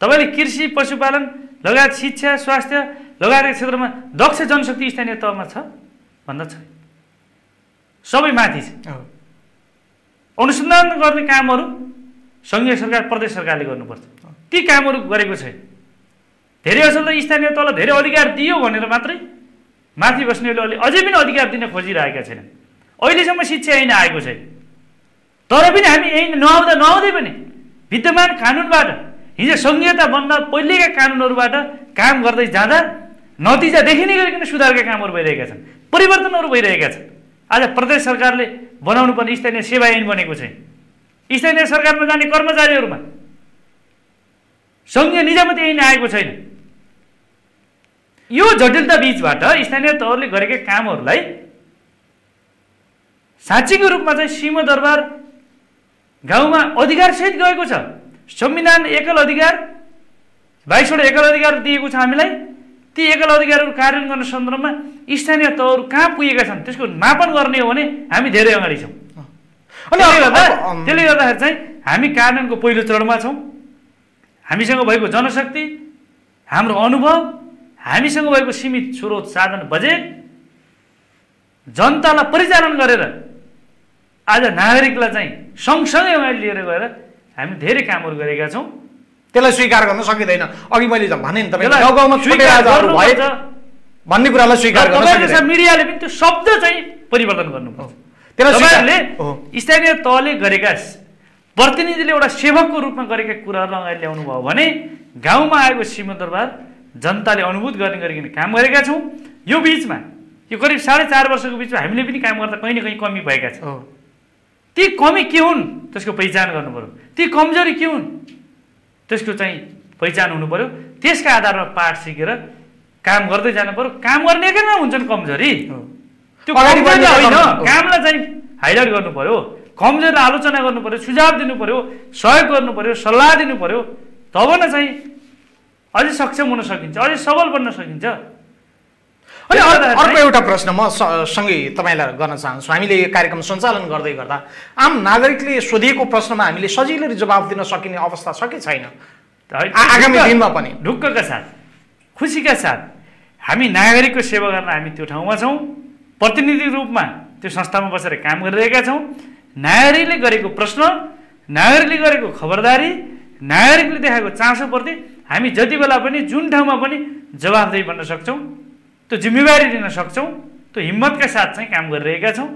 तपाईँले कृषि, पशुपालन लगायत शिक्षा, स्वास्थ्य लगायत क्षेत्रमा दक्ष जनशक्ति स्थानीय तहमा छ भन्दा छैन, सबै माथि छ। अनुसन्धान गर्ने कामहरू सङ्घीय सरकार प्रदेश सरकारले गर्नुपर्छ, ती कामहरू गरेको छैन। धेरै असल त स्थानीय तहलाई धेरै अधिकार दियो भनेर मात्रै माथि बस्नेहरूले अझै पनि अधिकार दिन खोजिरहेका छैनन्। अहिलेसम्म शिक्षा ऐन आएको छैन, तर पनि हामी ऐन नआउँदै पनि विद्यमान कानुनबाट, हिजो सङ्घीयता बन्न पहिलेका कानुनहरूबाट काम गर्दै जाँदा नतिजा देखिने गरिकन सुधारका कामहरू भइरहेका छन्, परिवर्तनहरू भइरहेका छन्। आज प्रदेश सरकारले बनाउनु पर्ने स्थानीय सेवा ऐन बनेको छैन, स्थानीय सरकारमा जाने कर्मचारीहरूमा सङ्घीय निजामती ऐन आएको छैन। यो जटिलता बीचबाट स्थानीय तहले गरेका कामहरूलाई साँच्चीको रूपमा चाहिँ सिंहदरबार गाउँमा अधिकारसहित गएको छ। संविधान एकल अधिकार, 22वटा एकल अधिकार दिएको छ हामीलाई। ती एकल अधिकारहरू कार्यान्वयन गर्ने सन्दर्भमा स्थानीय तहहरू कहाँ पुगेका छन् त्यसको मापन गर्ने हो भने हामी धेरै अगाडि छौँ। त्यसले गर्दाखेरि चाहिँ हामी कार्यान्वयनको पहिलो चरणमा छौँ। हामीसँग भएको जनशक्ति, हाम्रो अनुभव, हामीसँग भएको सीमित स्रोत साधन बजेट, जनतालाई परिचालन गरेर आज नागरिकलाई चाहिँ सँगसँगै अगाडि लिएर गएर हामी धेरै कामहरू गरेका छौँ। त्यसलाई स्वीकार गर्न सकिँदैन। अघि मैले भने नि तपाईँ गाउँ गाउँमा छोटे राजाहरू भए भन्ने कुरालाई स्वीकार गर्न सकिँदैन। मिडियाले पनि त्यो शब्द चाहिँ परिवर्तन गर्नुपर्छ। त्यसले स्थानीय तहले गरेका प्रतिनिधिले एउटा सेवकको रूपमा गरेका कुराहरू अगाडि ल्याउनु भयो भने गाउँमा आएको सिंहदरबार जनताले अनुभूत गर्ने गरिकन काम गरेका छौँ। यो बिचमा यो करिब 4.5 वर्षको बिचमा हामीले पनि काम गर्दा कहीँ न कहीँ कमी भएका छन्। ती कमी के हुन् त्यसको पहिचान गर्नु पर्यो, ती कमजोरी के हुन् त्यसको चाहिँ पहिचान हुनु पर्यो। त्यसका आधारमा पाठ सिकेर काम गर्दै जानु पर्यो। काम गर्नेकैमा हुन्छन् कमजोरी, त्यो कमजोरी होइन, कामलाई चाहिँ हाइलाइट गर्नु पर्यो, कमजोरीलाई आलोचना गर्नु पर्यो, सुझाव दिनु पर्यो, सहयोग गर्नु पर्यो, सल्लाह दिनु पर्यो। तब न चाहिँ अझै सक्षम हुन सकिन्छ, अझै सबल बन्न सकिन्छ। अनि अर्को एउटा प्रश्न म सँगै तपाईँलाई गर्न चाहन्छु। हामीले यो कार्यक्रम सञ्चालन गर्दै गर्दा आम नागरिकले सोधिएको प्रश्नमा हामीले सजिलै जवाफ दिन सकिने अवस्था छ कि छैन आगामी दिनमा पनि? ढुक्कका साथ, खुसीका साथ हामी नागरिकको सेवा गर्न हामी त्यो ठाउँमा छौँ, प्रतिनिधि रूपमा त्यो संस्थामा बसेर काम गरिरहेका छौँ। नागरिकले गरेको प्रश्न, नागरिकले गरेको खबरदारी, नागरिकले देखाएको चासोप्रति हामी जति बेला पनि जुन ठाउँमा पनि जवाफदेही बन्न सक्छौँ, त्यो जिम्मेवारी लिन सक्छौँ, त्यो हिम्मतका साथ चाहिँ काम गरिरहेका छौँ।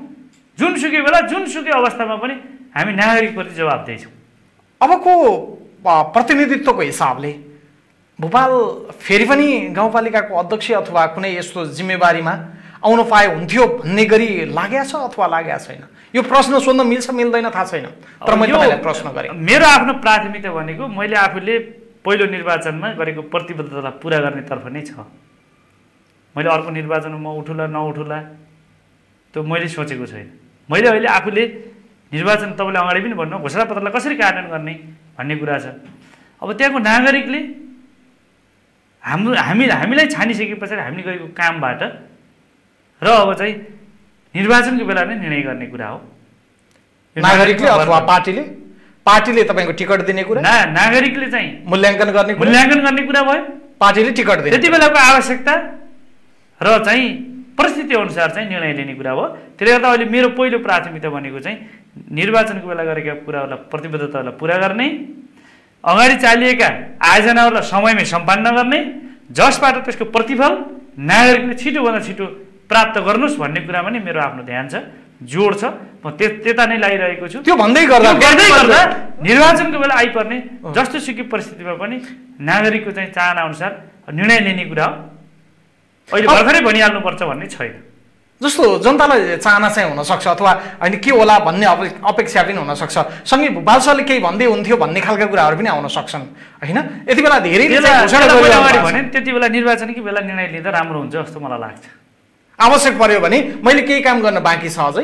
जुनसुकै बेला जुनसुकै अवस्थामा पनि हामी नागरिकप्रति जवाफदेही छौँ। अबको प्रतिनिधित्वको हिसाबले भोपाल फेरि पनि गाउँपालिकाको अध्यक्ष अथवा कुनै यस्तो जिम्मेवारीमा आउनु पाए हुन्थ्यो भन्ने गरी लागेको छ अथवा लागेको छैन? यो प्रश्न सोध्न मिल्छ मिल्दैन थाहा छैन, तर मैले तपाईँलाई प्रश्न गरेँ। मेरो आफ्नो प्राथमिकता भनेको मैले आफूले पहिलो निर्वाचनमा गरेको प्रतिबद्धतालाई पुरा गर्नेतर्फ नै छ। मैले अर्को निर्वाचनमा म उठुला नउठुला त्यो मैले सोचेको छैन। मैले अहिले आफूले निर्वाचन तपाईँले अगाडि पनि भन्नु घोषणापत्रलाई कसरी कार्यान्वयन गर्ने भन्ने कुरा छ। अब त्यहाँको नागरिकले हामीलाई छानिसके पछाडि हामीले गरेको कामबाट र अब चाहिँ निर्वाचनको बेला नै निर्णय गर्ने कुरा हो। नागरिकले अथवा पार्टीले तपाईँको टिकट दिने कुरा, नागरिकले चाहिँ मूल्याङ्कन गर्ने कुरा भयो, पार्टीले टिकट दिने, त्यति बेलाको आवश्यकता र चाहिँ परिस्थिति अनुसार चाहिँ निर्णय लिने कुरा हो। त्यसले गर्दा अहिले मेरो पहिलो प्राथमिकता भनेको चाहिँ निर्वाचनको बेला गरेका कुराहरूलाई प्रतिबद्धताहरूलाई पुरा गर्ने, अगाडि चालिएका आयोजनाहरूलाई समयमै सम्पन्न गर्ने, जसबाट त्यसको प्रतिफल नागरिकले छिटोभन्दा छिटो प्राप्त गर्नुहोस् भन्ने कुरामा नै मेरो आफ्नो ध्यान छ, जोड छ। म त्यता नै लागिरहेको छु। त्यो भन्दै गर्दा निर्वाचनको बेला आइपर्ने जस्तो सुकै परिस्थितिमा पनि नागरिकको चाहिँ चाहना अनुसार निर्णय लिने कुरा हो। अहिले भर्खरै भनिहाल्नुपर्छ भन्ने छैन। जस्तो जनतालाई चाहना चाहिँ हुनसक्छ अथवा होइन के होला भन्ने अपेक्षा पनि हुनसक्छ, सँगै भूपाल सरले केही भन्दै हुन्थ्यो भन्ने खालका कुराहरू पनि आउन सक्छन् होइन? यति बेला धेरै भने त्यति बेला निर्वाचनकै बेला निर्णय लिँदा राम्रो हुन्छ जस्तो मलाई लाग्छ। आवश्यक पर्यो भने मैले केही काम गर्न बाँकी छ अझै,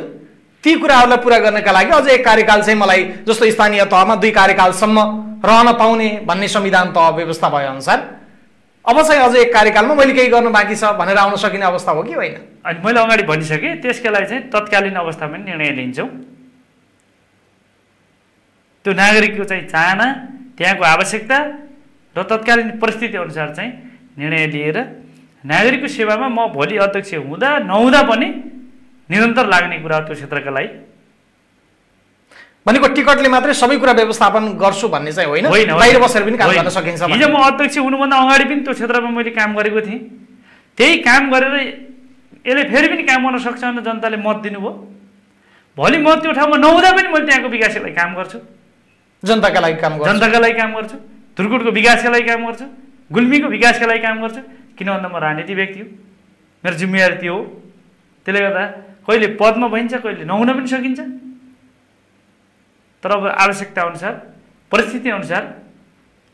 ती कुराहरूलाई पुरा गर्नका लागि अझै एक कार्यकाल चाहिँ मलाई जस्तो स्थानीय तहमा 2 कार्यकालसम्म रहन पाउने भन्ने संविधान तह व्यवस्था भए अनुसार अब चाहिँ अझै एक कार्यकालमा मैले केही गर्न बाँकी छ भनेर आउन सकिने अवस्था हो कि होइन? अनि मैले अगाडि भनिसकेँ त्यसका लागि चाहिँ तत्कालीन अवस्थामा निर्णय लिन्छौँ। त्यो नागरिकको चाहिँ चाहना, त्यहाँको आवश्यकता र तत्कालीन परिस्थिति अनुसार चाहिँ निर्णय लिएर नागरिकको सेवामा म भोलि अध्यक्ष हुँदा नहुँदा पनि निरन्तर लाग्ने कुरा त्यो क्षेत्रका लागि। भनेको टिकटले मात्रै सबै कुरा व्यवस्थापन गर्छु भन्ने चाहिँ होइन, बाहिर बसेर पनि काम गर्न सकिन्छ। हिजो म अध्यक्ष हुनुभन्दा अगाडि पनि त्यो क्षेत्रमा मैले काम गरेको थिएँ। त्यही काम गरेर यसले फेरि पनि काम गर्न सक्छ भनेर जनताले मत दिनुभयो। भोलि म त्यो ठाउँमा नहुँदा पनि मैले त्यहाँको विकासका लागि काम गर्छु, जनताका लागि काम गर्छु, धुर्कोटको विकासका लागि काम गर्छु, गुल्मीको विकासका लागि काम गर्छु। किन भन्दा म राजनीतिक व्यक्ति हो, मेरो जिम्मेवारी त्यो हो। त्यसले गर्दा कहिले पदमा भइन्छ, कहिले नहुन पनि सकिन्छ। तर अब आवश्यकता अनुसार, परिस्थिति अनुसार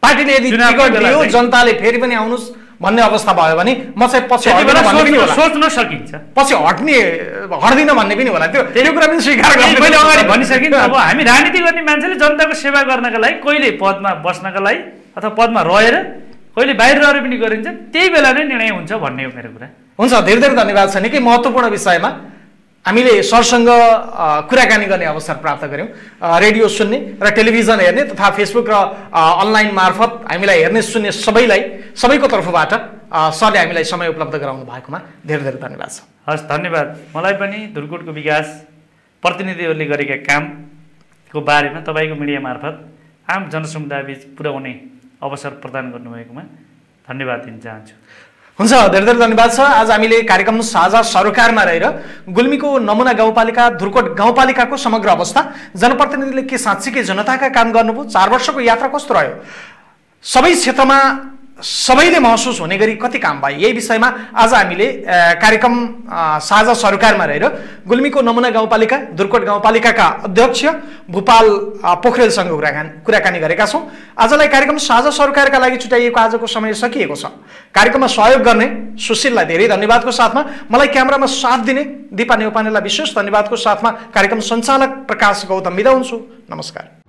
पार्टीले यदि टिकट दियो जनताले फेरि पनि आउनुहोस् भन्ने अवस्था भयो भने म चाहिँ पछि सोच्न सकिन्छ, पछि हट्दिन भन्ने पनि होला। त्यो कुरा पनि स्वीकार गर्ने मैले अगाडि भनिसकेँ। अब हामी राजनीति गर्ने मान्छेले जनताको सेवा गर्नका लागि कहिले पदमा बस्नका लागि अथवा पदमा रहेर कहिले बाहिर रहेर पनि गरिन्छ, त्यही बेला नै निर्णय हुन्छ भन्ने हो मेरो कुरा। हुन्छ, धेरै धेरै धन्यवाद छ। निकै महत्त्वपूर्ण विषयमा हामीले सरसँग कुराकानी गर्ने अवसर प्राप्त गऱ्यौँ। रेडियो सुन्ने र टेलिभिजन हेर्ने तथा फेसबुक र अनलाइन मार्फत हामीलाई हेर्ने सुन्ने सबैको तर्फबाट सरले हामीलाई समय उपलब्ध गराउनु भएकोमा धेरै धेरै धन्यवाद छ। हस्, धन्यवाद। मलाई पनि धुर्कोटको विकास प्रतिनिधिहरूले गरेका कामको बारेमा तपाईँको मिडिया मार्फत आम जनसमुदायबीच पुर्याउने अवसर प्रदान गर्नुभएकोमा धन्यवाद दिन चाहन्छु। हुन्छ, धेरै धेरै धन्यवाद छ। आज हामीले कार्यक्रम साझा सरोकारमा रहेर गुल्मीको नमुना गाउँपालिका धुर्कोट गाउँपालिकाको समग्र अवस्था, जनप्रतिनिधिले के साँच्चीकै जनताका काम गर्नुभयो, 4 वर्षको यात्रा कस्तो रह्यो, सबै क्षेत्रमा सबैले महसुस हुने गरी कति काम भयो, यही विषयमा आज हामीले कार्यक्रम साझा सरोकारमा रहेर गुल्मीको नमुना गाउँपालिका धुर्कोट गाउँपालिकाका अध्यक्ष भूपाल पोखरेलसँग कुराकानी गरेका छौँ। आजलाई कार्यक्रम साझा सरोकारका लागि छुट्याइएको आजको समय सकिएको छ। कार्यक्रममा सहयोग गर्ने सुशीललाई धेरै धन्यवादको साथमा, मलाई क्यामेरामा साथ दिने दिपा नेउपानेलाई विशेष धन्यवादको साथमा कार्यक्रम सञ्चालक प्रकाश गौतम बिदा हुन्छु। नमस्कार।